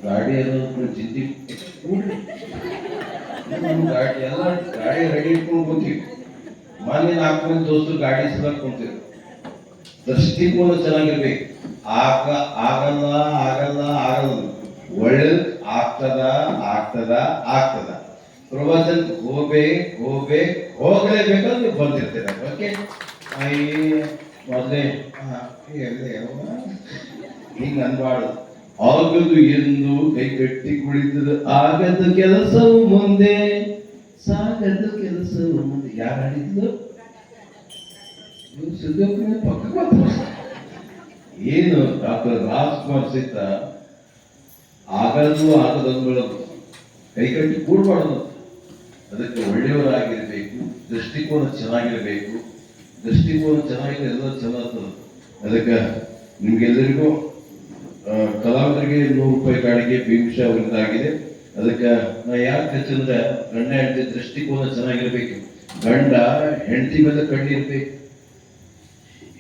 ಗಾಡಿ ಅನ್ನೋದು ಜಿದ್ದಿ ಗಾಡಿ ಎಲ್ಲ ಗಾಡಿ ರೆಡಿ ಇಟ್ಕೊಂಡು ಕೂತೀವಿ. ಮನೆ 4 ಮಂದಿ ದೋಸ್ತರು ಗಾಡಿ ಸಲ ಕುಂತೀವಿ. ದೃಷ್ಟಿಕೋನ ಚೆನ್ನಾಗಿರ್ಬೇಕು. ಆಗಲ್ಲ ಆಗಲ್ಲ ಆಗಲ್ಲ, ಒಳ್ಳೇದು ಆಗ್ತದ ಆಗ್ತದ ಆಗ್ತದ. ಪ್ರವಚನ ಹೋಗಲೇಬೇಕಂದ್ರೆ ನೀವು ಬಂದಿರ್ತೀರ. ಓಕೆ, ಮೊದಲೇ ಹಿಂಗ ಅನ್ಬಾರ್ದು. ಆಗದು ಎಂದು ಕೈ ಕಟ್ಟಿ ಕುಳಿತದ, ಆಗದ ಕೆಲಸವು ಮುಂದೆ ಸಾಗದ ಕೆಲಸವು ಮುಂದೆ. ಯಾರು ಹಾಡಿದ್ದು? ಪಕ್ಕ ಏನು ಡಾಕ್ಟರ್ ರಾಜ್ಕುಮಾರ್ ಸಹಿತ ಆಗದು ಆಗದಂಗಳದು ಕೈ ಕಟ್ಟಿ ಕೂಡ್ಬಾರ್ದು. ಅದಕ್ಕೆ ಒಳ್ಳೆಯವರಾಗಿರ್ಬೇಕು, ದೃಷ್ಟಿಕೋನ ಚೆನ್ನಾಗಿರ್ಬೇಕು. ದೃಷ್ಟಿಕೋನ ಚೆನ್ನಾಗಿದ್ರೆ ಎಲ್ಲ ಚೆನ್ನಾಗ್ತದೆ. ಅದಕ್ಕೆ ನಿಮ್ಗೆಲ್ಲರಿಗೂ ಕಲಾವಿದರಿಗೆ 100 ರೂಪಾಯಿ ಕಾಣಿಕೆ ಭೀಮಶಾ ಅವರಿಂದಾಗಿದೆ. ಅದಕ್ಕೆ ನಾ ಯಾಕೆ ಹೆಚ್ಚಂದ್ರೆ ಗಂಡ ಹೆಂಡತಿ ದೃಷ್ಟಿಕೋನ ಚೆನ್ನಾಗಿರ್ಬೇಕು. ಗಂಡ ಹೆಂಡತಿ ಮೇಲೆ ಕಣ್ಣಿರ್ಬೇಕು,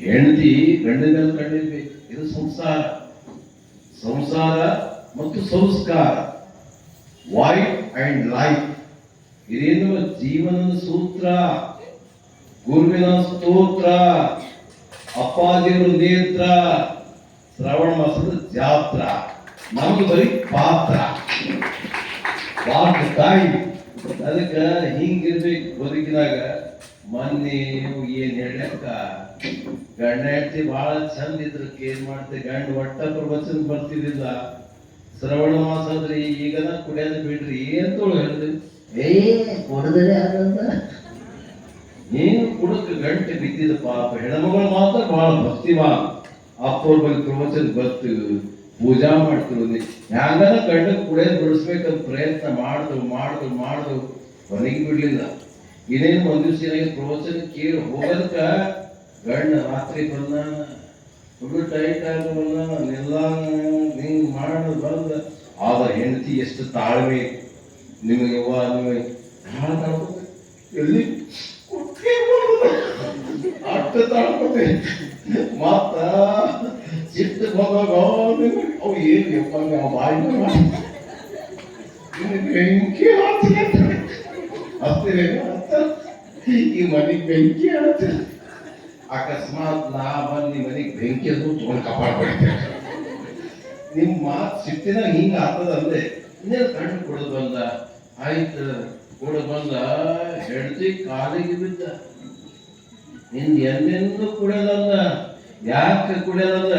ಹೆಂಡತಿ ಗಂಡ ಮೇಲೆ ಕಣ್ಣಿರ್ಬೇಕು. ಇದು ಸಂಸಾರ ಮತ್ತು ಸಂಸ್ಕಾರ, ವೈಫ್ ಅಂಡ್ ಲೈಫ್. ಇದೇನು ಜೀವನದ ಸೂತ್ರ, ಗುರುವಿನ ಸ್ತೋತ್ರ, ಅಪ್ಪಾಜಿಯವರ ನೇತ್ರ, ಶ್ರಾವಣ ಮಾಸದ ಜಾತ್ರ. ನಮ್ದು ಬರೀ ಪಾತ್ರ ತಾಯಿ. ಅದಕ್ಕೆ ಹಿಂಗಿರ್ಬೇಕು ಬದುಕಿನಾಗ. ಮೊನ್ನೆ ಏನ್ ಹೇಳಕ್ಕ, ಗಂಡ ಹೆಂಡತಿ ಬಹಳ ಚಂದ ಇದ್ರು. ಏನ್ ಮಾಡ್ತೆ, ಗಂಡ ಒಟ್ಟ ಪ್ರವಚನ ಬರ್ತಿರ್ಲಿಲ್ಲ. ಶ್ರವಣ ಮಾಸ ಅಂದ್ರೆ ಈಗನ ಕುಡಿಯೋದು ಬಿಡ್ರಿ ಅಂತ ಹೇಳಿದ್ರಿ. ಕುಡದ್ರೆ ಆಗಂತ ಏನು ಕುಡಕ್ ಗಂಟೆ ಬಿದ್ದಿದ ಪಾಪ. ಹೆಣ್ಮಗಳು ಮಾತ್ರ ಬಹಳ ಭಕ್ತಿಮಾನ. ಅಪ್ಪವ್ರ ಬಗ್ಗೆ ಪ್ರವಚನ ಬರ್ತೀವಿ, ಪೂಜಾ ಮಾಡ್ತೀವಿ. ಹ್ಯಾಂಗನ ಗಂಡ ಕುಡಿಯೋದು ಬಿಡಿಸ್ಬೇಕಂತ ಪ್ರಯತ್ನ ಮಾಡ್ದು ಕೊನೆಗೆ ಬಿಡ್ಲಿಲ್ಲ. ಇನ್ನೇನು ಒಂದ್ ದಿವ್ಸ ಏನಾಗಿ ಪ್ರವಚನ ಕೇಳಿ ಹೋಗೋದಕ್ಕ ಗಂಡ ರಾತ್ರಿ ಬಂದ, ಹುಡುಗ ಟೈಟ್ ಆಗಲ್ಲ, ನಿಲ್ಲ ಹಿಂಗ್ ಮಾಡೋದು ಬಂದ. ಆದ ಹೆಂಡತಿ ಎಷ್ಟು ತಾಳ್ಮೆ ನಿಮಗೆ ನಿಮಗೆ ಎಲ್ಲಿ ಅಟ್ಟ ತಾಳ್ಕೊತೆ. ಮತ್ತ ಸಿಟ್ಟು ಬಂದಾಗ ಅವು ಏನು ಬಾಯಿ ಬೆಂಕಿ ಹತ್ತಿರ ಈ ಮನೆಗೆ ಬೆಂಕಿ ಹತ್ತಿರ. ಅಕಸ್ಮಾತ್ ನಾ ಬಂದು ಮನೆಗೆ ಬೆಂಕಿ ಅದು ತೊಗೊಂಡು ಕಾಪಾಡ್ಕೊಳ್ತೇವೆ. ನಿಮ್ಮ ಮಾತು ಸಿಟ್ಟಿನಾಗ ಹಿಂಗ ಆಗ್ತದ ಅಂದೆ. ಇನ್ನೇನು ಕಣ್ಣು ಕೊಡೋದು ಬಂದ, ಆಯ್ತು ಕೂಡ ಬಂದ. ಹೆಂಡತಿ ಕಾಲಿಗೆ ಬಿದ್ದ, ನಿನ್ ಎಂದೆಂದು ಕುಡಿಯೋದಲ್ಲ. ಯಾಕೆ ಕುಡಿಯೋದಲ್ಲ,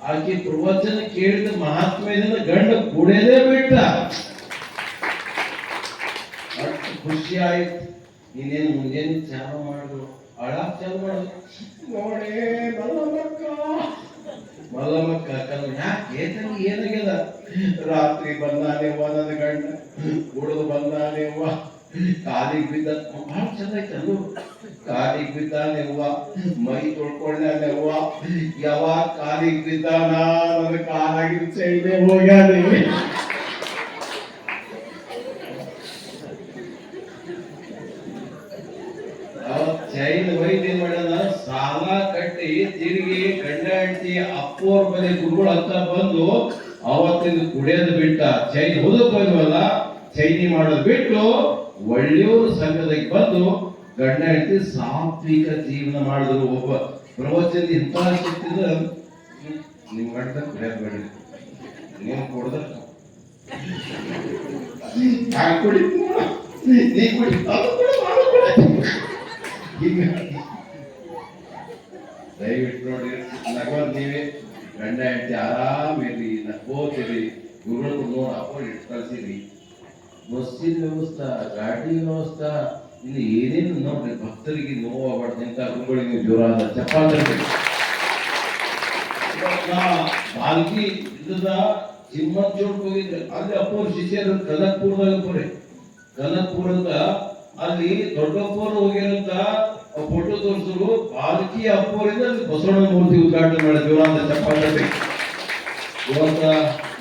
ಆಕೆ ಪ್ರವಚನ ಕೇಳಿದ ಮಹಾತ್ಮೆಯಿಂದ ಗಂಡ ಕುಡಿಯೋದೇ ಬಿಟ್ಟ. ಅಷ್ಟು ಖುಷಿ ಆಯ್ತು. ನೀನೇನು ಮುಂಜಾನೆ ಚಾಲು ಮಾಡುದು, ಅಳಾಕ್ ಚಾಲು ಮಾಡುದು. ನೋಡೇ ಮಲ್ಲಮ್ಮಕ್ಕ ಯಾಕೆ ಏನಾಗ್ಯದ? ರಾತ್ರಿ ಬಂದಾನೆವ್ವ ನನ್ನ ಗಂಡ, ಕುಡಿದು ಬಂದಾನೆವ್ವ, ಕಾಲಿಗೆ ಬಿದ್ದ. ಬಹಳ ಚಂದ ಐತಲ್ಲು. ಕಾಲಿಗೆ ಬಿದ್ದಾನೆವ್ವ, ಮೈ ತೊಳ್ಕೊಂಡಾನೆವ್ವ. ಯಾವಾಗ ಕಾಲಿಗೆ ಬಿದ್ದಾನ ನನ್ನ ಕಾಲಾಗಿನ ಚೈನೆ ಹೋಗ್ಯಾನೆ. ಚೈನ್ ವೈದ್ಯ ಏನ್ ಮಾಡ್ಯಾನ, ಸಾಲ ಕಟ್ಟಿ ತಿರುಗಿ ಗಂಡ ಹೆಂಡತಿ ಅಪ್ಪೋರ್ ಮನೆ ಗುರುಗಳು ಅಂತ ಬಂದು ಅವತ್ತಿಂದ ಕುಡಿಯೋದು ಬಿಟ್ಟ. ಚೈನ್ ಹೋದಲ್ಲ, ಚೈನಿ ಮಾಡೋದು ಬಿಟ್ಟು ಒಳ್ಳೆಯವರು ಸಂಘದಾಗ ಬಂದು ಗಂಡ ಹೆಂಡತಿ ಸಾತ್ವಿಕ ಜೀವನ ಮಾಡಿದ್ರು. ಒಬ್ಬ ಪ್ರವಚನ ಇಂಥ ಶಕ್ತಿದ ನಿಮ್ ಗಂಡ ಕುಡಿಯೋದು ಬೇಡ, ನೀವು ಕುಡಿದ್ರ ನೀ ಕುಡಿ ದಯವಿಟ್ಟು ನೋಡಿ, ನಗೋದ್ ನೀವೇ ಗಂಡ ಹೆಂಡತಿ ಆರಾಮಿರಿ, ನಗೋತಿರಿ. ಗುರುಗಳು ನೋಡಿ ಅಪ್ಪ ಇಟ್ಟು ಕಳ್ಸಿರಿ. ಬಸ್ಸಿನ ವ್ಯವಸ್ಥೆ, ಗಾಡಿ ವ್ಯವಸ್ಥೆ, ಇನ್ನು ಏನೇನು ನೋಡ್ರಿ. ಭಕ್ತರಿಗೆ ನೋವಾಗಬಾರ್ದು ಇಂಥ ಗುರುಗಳಿಗೆ ನೀವು ಜೋರಾದ ಚಪ್ಪಾಳೆ. ಬಾಲ್ಕಿ ಇಲ್ಲದ ಚಿಮ್ಮತ್ ಜೋಡ್ ಹೋಗಿದ್ರೆ ಅಲ್ಲಿ ಅಪ್ಪವ್ರ ಶಿಷ್ಯರು ಕನಕ್ಪುರದ ಅಲ್ಲಿ ದೊಡ್ಡಪ್ಪರು ಹೋಗಿರಂತ ಫೋಟೋ ತೋರಿಸಿದ್ರು. ಬಾಲ್ಕಿ ಅಪ್ಪವರಿಂದ ಅಲ್ಲಿ ಬಸವಣ್ಣ ಮೂರ್ತಿ ಉದ್ಘಾಟನೆ ಮಾಡಿದ್ರು ಅಂತ ಚಪ್ಪಾಳೆ. ಇವತ್ತ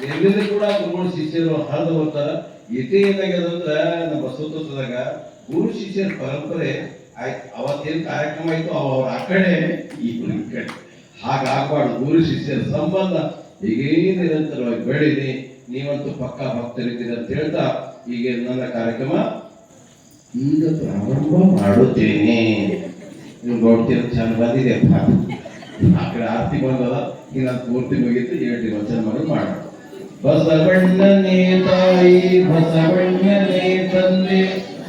ಎಲ್ಲಿಂದ ಕೂಡ ಗುರುಗಳು ಶಿಷ್ಯರು ಹರಿದು ಬರ್ತಾರ. ಇದೇ ಏನಾಗ್ಯದಂದ್ರ ನಮ್ಮ ಬಸವತತ್ವದಾಗ ಗುರು ಶಿಷ್ಯರ ಪರಂಪರೆ ಆಯ್ತು. ಅವತ್ತೇನ್ ಕಾರ್ಯಕ್ರಮ ಆಯ್ತು ಅವ್ರ ಆ ಕಡೆ ಈ ಕಡೆ ಹಾಗಾಗ್ಬಾರ್ದು. ಗುರು ಶಿಷ್ಯರ ಸಂಬಂಧ ಹೀಗೇ ನಿರಂತರವಾಗಿ ಬೆಳೀರಿ. ನೀವಂತೂ ಪಕ್ಕಾ ಭಕ್ತರಿದ್ದೀರಿ ಅಂತ ಹೇಳ್ತಾ ಈಗ ನನ್ನ ಕಾರ್ಯಕ್ರಮ ಈಗ ಪ್ರಾರಂಭ ಮಾಡುತ್ತೇನೆ. ನೀವು ನೋಡ್ತೀರ ಚಂದ ಬಂದಿದೆ ಆ ಕಡೆ ಆರತಿ ಬಂದದ, ಈಗ ನಾನು ಪೂರ್ತಿ ಮುಗಿತು, 7 ವಚನ ಮಗಳು ಮಾಡೋಣ. ಬಸವಣ್ಣನೇ ತಾಯಿ, ಬಸವಣ್ಣನೇ ತಂದೆ,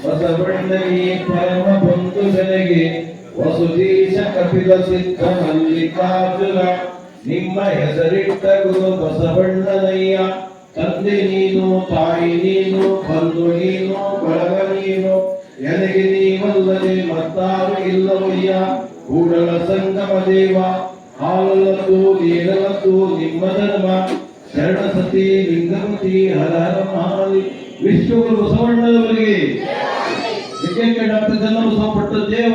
ಬಸವಣ್ಣನೇ ಪರಮ ಬಂಧು ಜನಗೆ, ವಸುದೀಶ ಕಪಿಲ ಸಿದ್ಧ ಮಲ್ಲಿಕಾರ್ಜುನ, ನಿಮ್ಮ ಹೆಸರಿಟ್ಟ ಗುರು ಬಸವಣ್ಣನಯ್ಯ. ತಂದೆ ನೀನು, ತಾಯಿ ನೀನು, ಬಂಧು ನೀನು, ಬಳಗ ನೀನು, ನನಗೆ ನೀವಲ್ಲದೆ ಮತ್ತಾರು ಇಲ್ಲವಯ್ಯ. ಕೂಡಲ ಸಂಗಮ ದೇವ, ಹಾಲಲತು ನೀಡಲತು ನಿಮ್ಮ ಧರ್ಮ. ಶರಣ ಸತಿ ಲಿಂಗಮತಿ ಹರ ಹರ ಮಹಾಲಿ. ವಿಶ್ವಗುರು ಬಸವಣ್ಣನವರಿಗೆ ಡಾಕ್ಟರ್ ಚನ್ನಬಸವ ಪಟ್ಟದ